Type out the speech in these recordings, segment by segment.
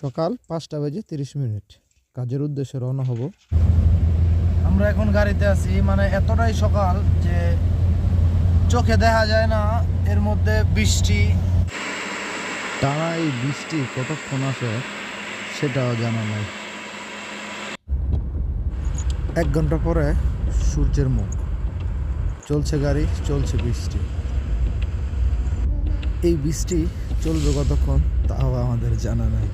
সকাল 5:30 কাজের উদ্দেশ্যে রওনা হব। আমরা এখন গাড়িতে আছি, মানে এতটাই সকাল যে চোখে দেখা যায় না, এর মধ্যে বৃষ্টি। টানা এই বৃষ্টি কতক্ষণ আসে সেটাও জানা নাই। 1 ঘন্টা পরে সূর্যের মুখ, চলছে গাড়ি, চলছে বৃষ্টি। এই বৃষ্টি চলবে কতক্ষণ তাও আমাদের জানা নাই।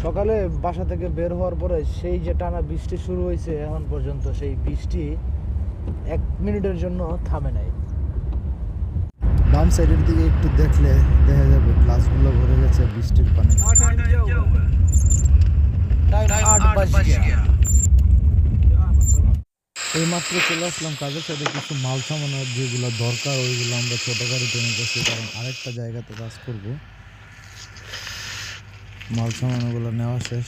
সকালে বাসা থেকে বের হওয়ার পরে সেই যে টানা বৃষ্টি শুরু হয়েছে, এখন পর্যন্ত সেই বৃষ্টি 1 মিনিটের জন্য থামে নাই। বাম সাইডের দিকে একটু দেখলে দেখা যাবে গ্লাসগুলো ভরে গেছে বৃষ্টির পানি। এই মাত্র চলে আসলাম কাজের সাথে, কিছু মাল সামানো যেগুলো দরকার ওইগুলো আমরা ছোট গাড়িতে নিয়ে গেছি, কারণ আরেকটা জায়গাতে কাজ করবো। মাল সামানগুলো নেওয়া শেষ।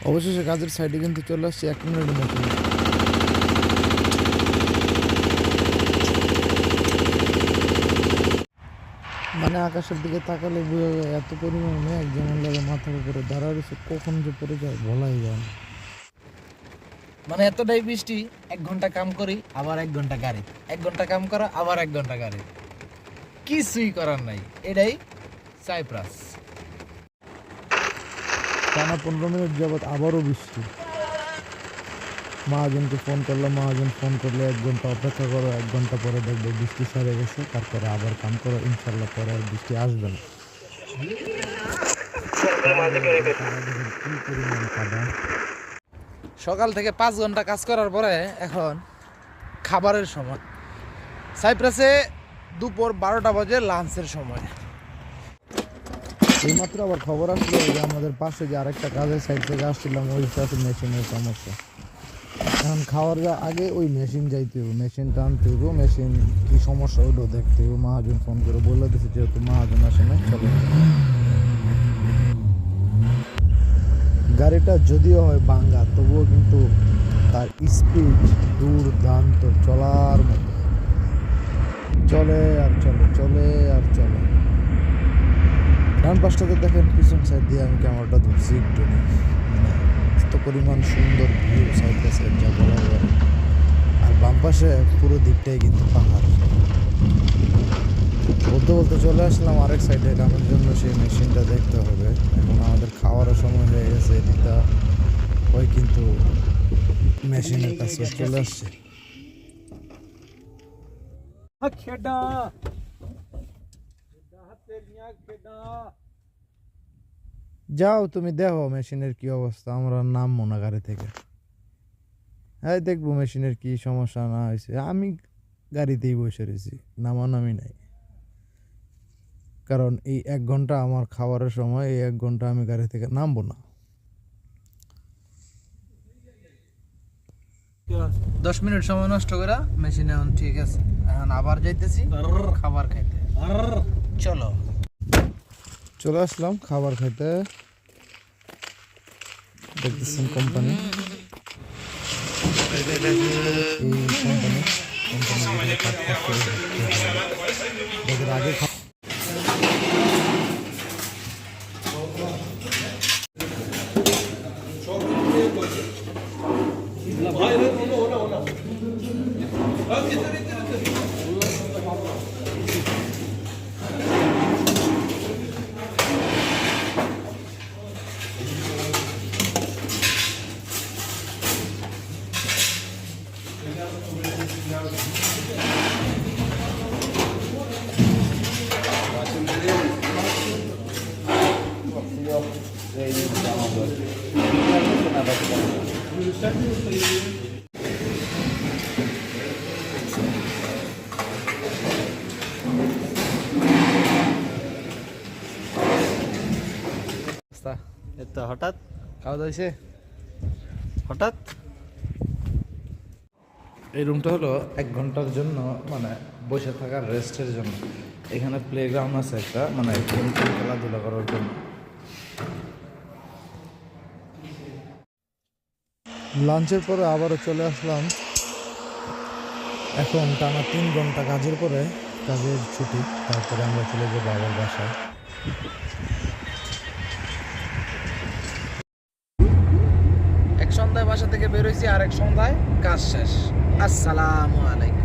অবশেষে কাজের সাইডে কিন্তু চলে আসছে 1 মিনিটের মতো। মানে আকাশের দিকে তাকালে বোঝা যায় এত পরিমাণ মেঘ, যেমন লাগে মাথার উপরে দাঁড়া রয়েছে, কখন যে পড়ে যায় বলাই যায় না। মানে এতটাই বৃষ্টি, 1 ঘন্টা কাম করি আবার 1 ঘন্টা গাড়ি, 1 ঘন্টা কাম করা আবার 1 ঘন্টা গাড়ি, কিছুই করার নাই। এটাই সাইপ্রাস। টানা 15 মিনিট যাবৎ আবারও বৃষ্টি। মহাজনকে ফোন করলাম, মহাজন ফোন করলে 1 ঘন্টা অপেক্ষা করো, 1 ঘন্টা পরে দেখবো বৃষ্টি সেরে গেছে, তারপরে আবার কাম করো, ইনশাল্লাহ পরে আর বৃষ্টি আসবে না। সকাল থেকে 5 ঘন্টা কাজ করার পরে এখন খাবারের সময়। সাইপ্রাসে দুপুর 12টা বাজে লাঞ্চের সময়। এইমাত্র আবার খবর আসলো যে আমাদের পাশে যে আরেকটা কাজের সাইড থেকে আসছিলাম, ওই সাথে মেশিনের সমস্যা। এখন খাওয়ার আগে ওই মেশিন যাইতে হবে, মেশিন টানতে হবে, মেশিন কি সমস্যা ওইটাও দেখতে হবে। মহাজন ফোন করে বলে দিচ্ছে, যেহেতু মহাজন আসে না, চলো। গাড়িটা যদিও হয় ভাঙ্গা, তবুও কিন্তু তার স্পিড দুর্দান্ত, চলার মতো, চলে আর চলে, চলে আর চলে। ডান পাশটাতে দেখেন, পিছন সাইড দিয়ে আমি ক্যামেরাটা ধরছি একটু, মানে এত পরিমাণ সুন্দর ভিউ সাইপ্রাসের, যা বলা যায়। আর বাম পাশে পুরো দিকটাই কিন্তু পাহাড়। বলতে বলতে চলে আসলাম আরেক সাইডে, কামের জন্য সেই মেশিনটা দেখতে হবে। এখন আমাদের খাওয়ারও সময় হয়ে গেছে, দিদা ওই কিন্তু মেশিনের কাছে চলে আসছে। যাও তুমি দেখো মেশিনের কি অবস্থা, আমরা নামবো না গাড়ি থেকে। হ্যাঁ, দেখবো মেশিনের কি সমস্যা না হয়েছে। আমি গাড়িতেই বসে রয়েছি, নামানামি নাই, কারণ এই 1 ঘন্টা আমার খাবারের সময়, এই 1 ঘন্টা আমি গাড়ি থেকে নামবো না। 10 মিনিট সময় নষ্ট করে মেশিনে এখন ঠিক আছে। এখন আবার যাইতেছি খাবার খাইতে। চলো, চলে আসলাম খাবার খাইতে। দেখতেছেন কোম্পানি, আগে হঠাৎ খাওয়া দাওয়া হয়েছে। হঠাৎ এই রুমটা হলো 1 ঘন্টার জন্য, মানে বসে থাকার রেস্টের জন্য। এখানে প্লেগ্রাউন্ড আছে একটা, মানে খেলাধুলা করার জন্য। লাঞ্চের পরে আবারও চলে আসলাম। এখন টানা 3 ঘন্টা কাজের পরে, কাজের ছুটি, তারপরে আমরা চলে যাবো আবার বাসায়। এক সন্ধ্যায় বাসা থেকে বের হইছি, আর এক সন্ধ্যায় কাজ শেষ। আসসালামু আলাইকুম।